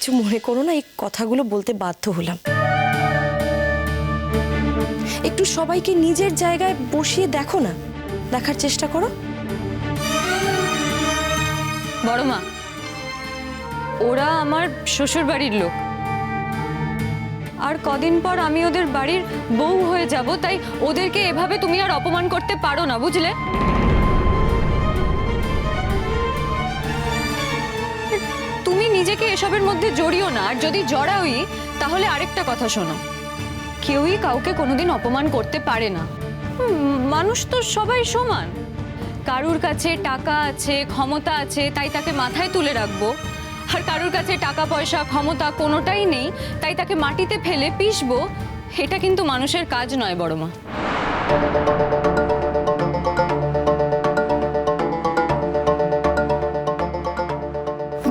কিছু মনে করো না, এই কথাগুলো বলতে বাধ্য হলাম। একটু সবাইকে নিজের জায়গায় বসিয়ে দেখো না, দেখার চেষ্টা করো। বড় মা, ওরা আমার শ্বশুর বাড়ির লোক, আর কদিন পর আমি ওদের বাড়ির বউ হয়ে যাব, তাই ওদেরকে এভাবে তুমি আর অপমান করতে পারো না, বুঝলে? তুমি নিজেকে এসবের মধ্যে জড়িও না, আর যদি জড়াওই তাহলে আরেকটা কথা শোনো, কেউই কাউকে কোনোদিন অপমান করতে পারে না। মানুষ তো সবাই সমান, কারুর কাছে টাকা আছে, ক্ষমতা আছে, তাই তাকে মাথায় তুলে রাখবো, আর কারুর কাছে টাকা পয়সা ক্ষমতা কোনোটাই নেই, তাই তাকে মাটিতে ফেলে পিষবো। এটা কিন্তু মানুষের কাজ নয় বড় মা।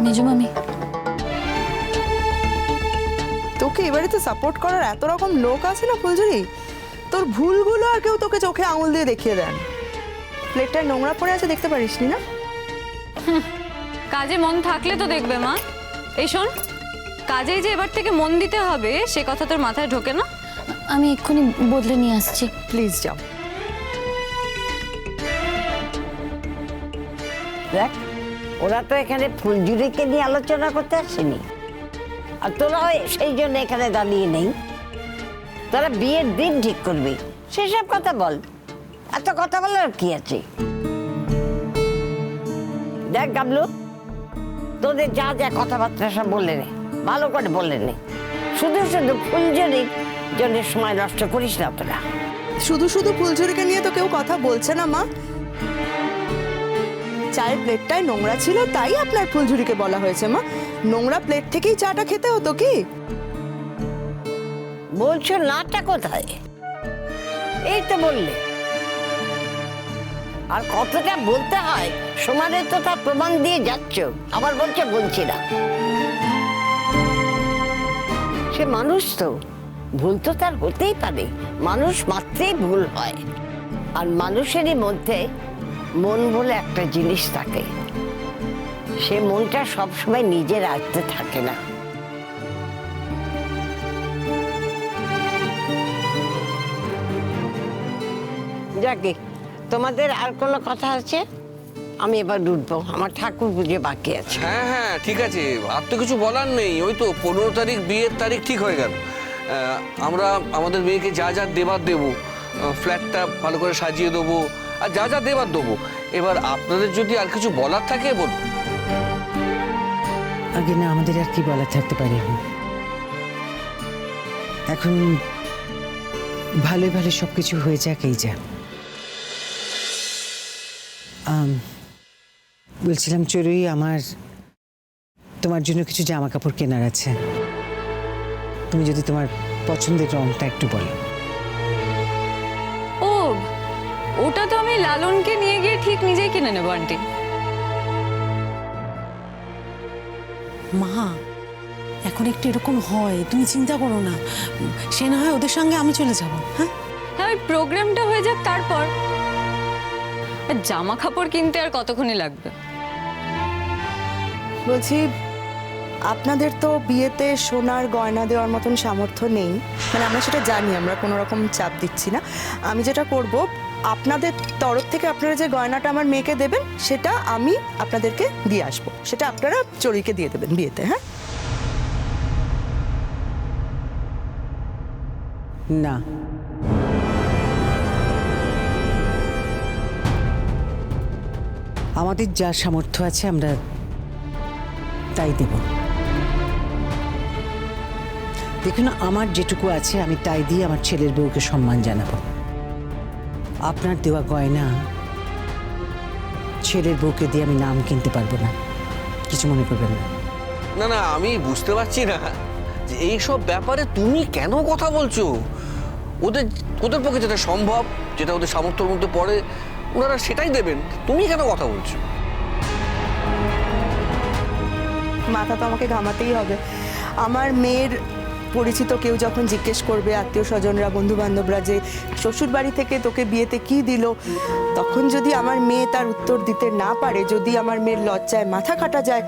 মেজো মামি, তোকে এবারে তো সাপোর্ট করার এত রকম লোক আছে না ফুলঝুরি, তোর ভুলগুলো আর কেউ তোকে চোখে আঙুল দিয়ে দেখিয়ে দেন। প্লেটটায় নোংরা পড়ে আছে, দেখতে পারিসনি না? কাজে মন থাকলে তো দেখবে মা। এই শোন, কাজেই যে এবার থেকে মন দিতে হবে সে কথা তোর মাথায় ঢোকে না? আমি এক্ষুনি বদলে নিয়ে আসছি। প্লিজ যাও। দেখ, ওরা তো এখানে ফুলঝুরিকে নিয়ে আলোচনা করতে আসেনি, আর তোরাও সেই জন্য এখানে দাঁড়িয়ে নেই। তোরা বিয়ের দিন ঠিক করবি, সেসব কথা বল। এত কথা বলার কি আছে? দেখ গাবলু, তোদের যা যা কথাবার্তা সব বলে নে, ভালো করে বলে নে। শুধু শুধু ফুলঝুরির জন্য সময় নষ্ট করিস না তোরা। শুধু শুধু ফুলঝুরিকে নিয়ে তো কেউ কথা বলছে না মা। চায়ের প্লেটটায় নোংরা ছিল তাই আপনার ফুলঝুরিকে বলা হয়েছে মা। নোংরা প্লেট থেকেই চাটা খেতে হতো কি? বলছো নাটা কোথায়? এই তো বললে। আর কতটা বলতে হয় সমানে তো তার প্রমাণ দিয়ে যাচ্ছ, আবার বলছে বলছি না। সে মানুষ তো, ভুল তো তার হতেই পারে, মানুষ মাত্রই ভুল হয়। আর মানুষেরই মধ্যে মন বলে একটা জিনিস থাকে, সে মনটা সবসময় নিজের আয়ত্তে থাকে না। যাকে তোমাদের আর কোনো কথা আছে? আমি এবার উঠবো, আমার ঠাকুর পুজো বাকি আছে। হ্যাঁ হ্যাঁ ঠিক আছে, আর তো কিছু বলার নেই। ওই তো 15 তারিখ বিয়ের তারিখ ঠিক হয়ে গেল। আমরা আমাদের মেয়েকে যা যা দেবার দেবো, ফ্ল্যাটটা ভালো করে সাজিয়ে দেবো, আর যা যা দেবার দেবো। এবার আপনাদের যদি আর কিছু বলার থাকে বলুন। আগে না, আমাদের আর কি বলার থাকতে পারে? এখন ভালো ভালো সবকিছু হয়ে যাক, এই যা। বলছিলাম চড়ুই, আমার তোমার জন্য কিছু জামা কাপড় কেনার আছে। তুমি যদি তোমার পছন্দের রংটা একটু বলো। ও, ওটা তো আমি লালনকে নিয়ে গিয়ে ঠিক নিজেই কিনে নেবো আন্টি। মা, এখন একটু এরকম হয়, তুমি চিন্তা করো না। সে না হয় ওদের সঙ্গে আমি চলে যাব। হ্যাঁ হ্যাঁ, ওই প্রোগ্রামটা হয়ে যাক তারপর। জামা কাপড় কিনতে আর কতক্ষণই লাগবে? বলছি, আপনাদের তো বিয়েতে সোনার গয়না দেওয়ার মতন সামর্থ্য নেই, মানে আমরা সেটা জানি, আমরা কোনো রকম চাপ দিচ্ছি না। আমি যেটা করব, আপনাদের তরফ থেকে আপনারা যে গয়নাটা আমার মেয়েকে দেবেন সেটা আমি আপনাদেরকে দিয়ে আসবো, সেটা আপনারা চড়ুইকে দিয়ে দেবেন বিয়েতে। হ্যাঁ না, আমাদের যা সামর্থ্য আছে আমরা তাই দেব। দেখুন, আমার যেটুকু আছে আমি তাই দিয়ে আমার ছেলের বউকে সম্মান জানাবো। আপনার দেওয়া গয়না ছেলের বউকে দিয়ে আমি নাম কিনতে পারবো না, কিছু মনে করবেন না। না না, আমি বুঝতে পারছি না যে এইসব ব্যাপারে তুমি কেন কথা বলছো। ওদের ওদের পক্ষে যেটা সম্ভব, যেটা ওদের সামর্থ্যের মধ্যে পড়ে, ওনারা সেটাই দেবেন। তুমি কেন কথা বলছো? মাথা তো আমাকে ঘামাতেই হবে। আমার মেয়ের পরিচিত কেউ যখন জিজ্ঞেস করবে, আত্মীয় স্বজনরা, বন্ধু বান্ধবরা, যে শ্বশুর বাড়ি থেকে তোকে বিয়েতে কি দিল, তখন যদি আমার মেয়ে তার উত্তর দিতে না পারে, যদি আমার মেয়ের লজ্জায় মাথা কাটা যায়,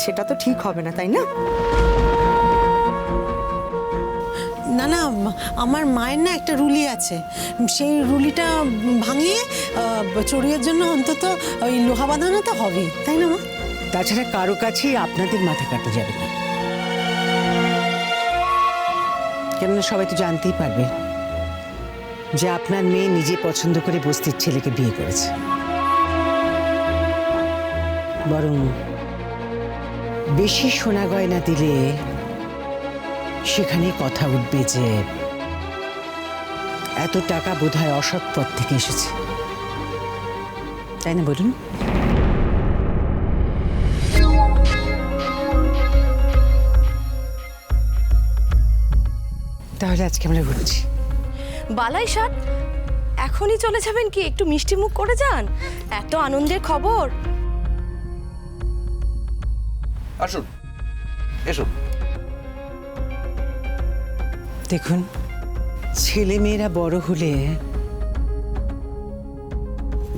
সেটা তো ঠিক হবে না, তাই না? না না, আমার মায়ের না একটা রুলি আছে, সেই রুলিটা ভাঙিয়ে চড়ুইয়ের জন্য অন্তত ওই লোহা বাঁধানো তো হবেই, তাই না মা? তাছাড়া কারো কাছেই আপনাদের মাথা কাটা যাবে না, কেননা সবাই তো জানতেই পারবে যে আপনার মেয়ে নিজে পছন্দ করে বস্তির ছেলেকে বিয়ে করেছে। বরং বেশি সোনা গয়না দিলে সেখানে কথা উঠবে যে এত টাকা বোধহয় অসৎ পথ থেকে এসেছে, তাই না বলুন? তাহলে আজকে আমরা ঘুরছি। বালাই ষাট, এখনই চলে যাবেন কি? একটু মিষ্টি মুখ করে যান, এত আনন্দের খবর। আসুন, এসো। দেখুন, ছেলে মেয়েরা বড় হলে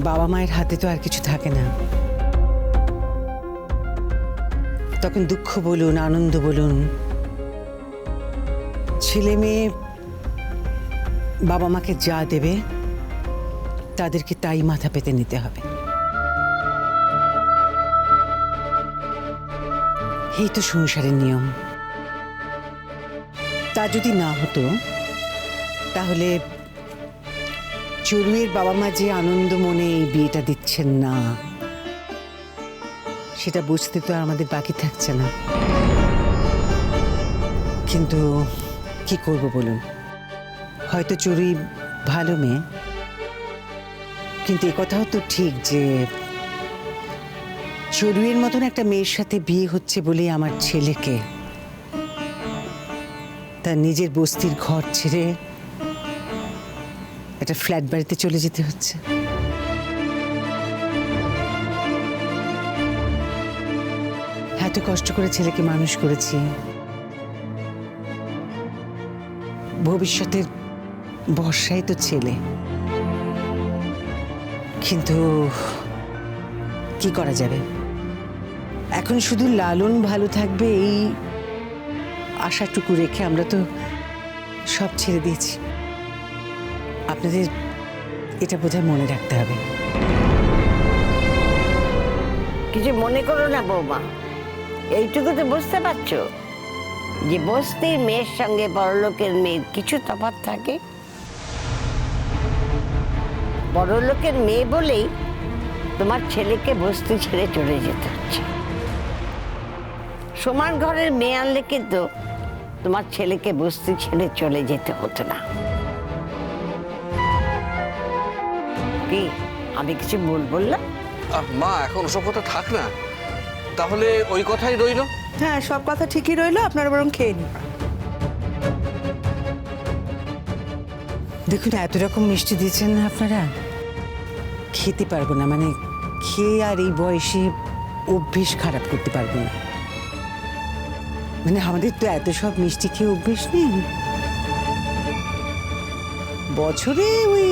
বাবা মায়ের হাতে তো আর কিছু থাকে না। তখন দুঃখ বলুন, আনন্দ বলুন, ছেলে মেয়ে বাবা মাকে যা দেবে তাদেরকে তাই মাথা পেতে নিতে হবে। এই তো সংসারের নিয়ম। তা যদি না হতো তাহলে চড়ুইয়ের বাবা মা যে আনন্দ মনে এই বিয়েটা দিচ্ছেন না, সেটা বুঝতে তো আর আমাদের বাকি থাকছে না। কিন্তু কি করব বলুন, হয়তো চড়ুই ভালো মেয়ে, কিন্তু এ কথাও তো ঠিক যে চড়ুইয়ের মতন একটা মেয়ের সাথে বিয়ে হচ্ছে বলে আমার ছেলেকে তার নিজের বস্তির ঘর ছেড়ে একটা ফ্ল্যাট বাড়িতে চলে যেতে হচ্ছে। এত কষ্ট করে ছেলেকে মানুষ করেছি, ভবিষ্যতের ভরসাই তো ছেলে। কিন্তু কি করা যাবে, এখন শুধু লালন ভালো থাকবে এই আশাটুকু রেখে আমরা তো সব ছেড়ে দিয়েছি। আপনাদের এটা বোধহয় মনে রাখতে হবে। কিছু মনে করো না বৌমা, এইটুকু তো বুঝতে পারছো যে বস্তির মেয়ের সঙ্গে বড়লোকের মেয়ের কিছু তফাৎ থাকে। বড়লোকের মেয়ে বলেই তোমার ছেলেকে বস্তি ছেড়ে চলে যেতে হচ্ছে। সমান ঘরের মেয়ে আনলে কিন্তু তোমার ছেলেকে বস্তি ছেড়ে চলে যেতে হতো না। কি আমি কিছু বললাম? মা, এখন ওসব কথা থাক না, তাহলে ওই কথাই রইলো। হ্যাঁ, সব কথা ঠিকই রইলো, আপনারা বরং খেয়ে নিন। দেখুন, এত রকম মিষ্টি দিয়েছেন না আপনারা, খেতে পারবো না, মানে খেয়ে আর এই বয়সে অভ্যেস খারাপ করতে পারবো না। মানে আমাদের তো এত সব মিষ্টি খেয়ে অভ্যেস নেই। বছরে ওই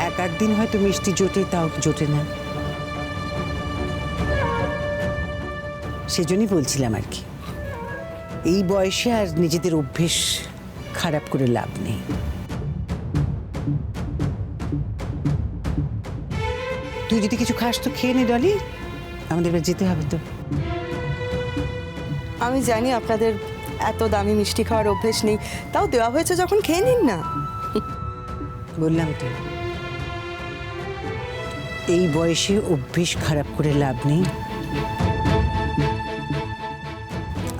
এক আধ দিন হয়তো মিষ্টি জোটে, তাও জোটে না। সেজন্যই বলছিলাম আর কি, এই বয়সে আর নিজেদের অভ্যেস খারাপ করে লাভ নেই। তুই যদি কিছু খাস তো খেয়ে নে ডলি, আমাদের এবার যেতে হবে তো। আমি জানি আপনাদের এত দামি মিষ্টি খাওয়ার অভ্যেস নেই, তাও দেওয়া হয়েছে যখন খেয়ে নিন না। বললাম তো, এই বয়সে অভ্যেস খারাপ করে লাভ নেই।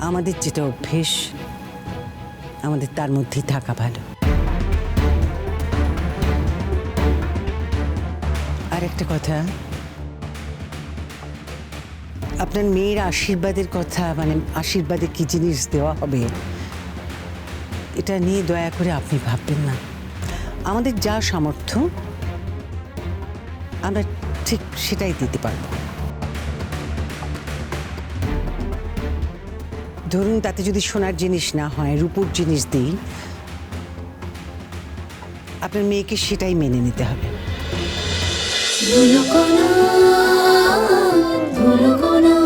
আমাদের যেটা অভ্যেস আমাদের তার মধ্যেই থাকা ভালো। আর একটা কথা, আপনার মেয়ের আশীর্বাদের কথা, মানে আশীর্বাদে কি জিনিস দেওয়া হবে এটা নিয়ে দয়া করে আপনি ভাববেন না। আমাদের যা সামর্থ্য আমরা ঠিক সেটাই দিতে পারবো। ধরুন তাতে যদি সোনার জিনিস না হয়, রূপোর জিনিস দিই, আপনার মেয়েকে সেটাই মেনে নিতে হবে। ধুলো কোনা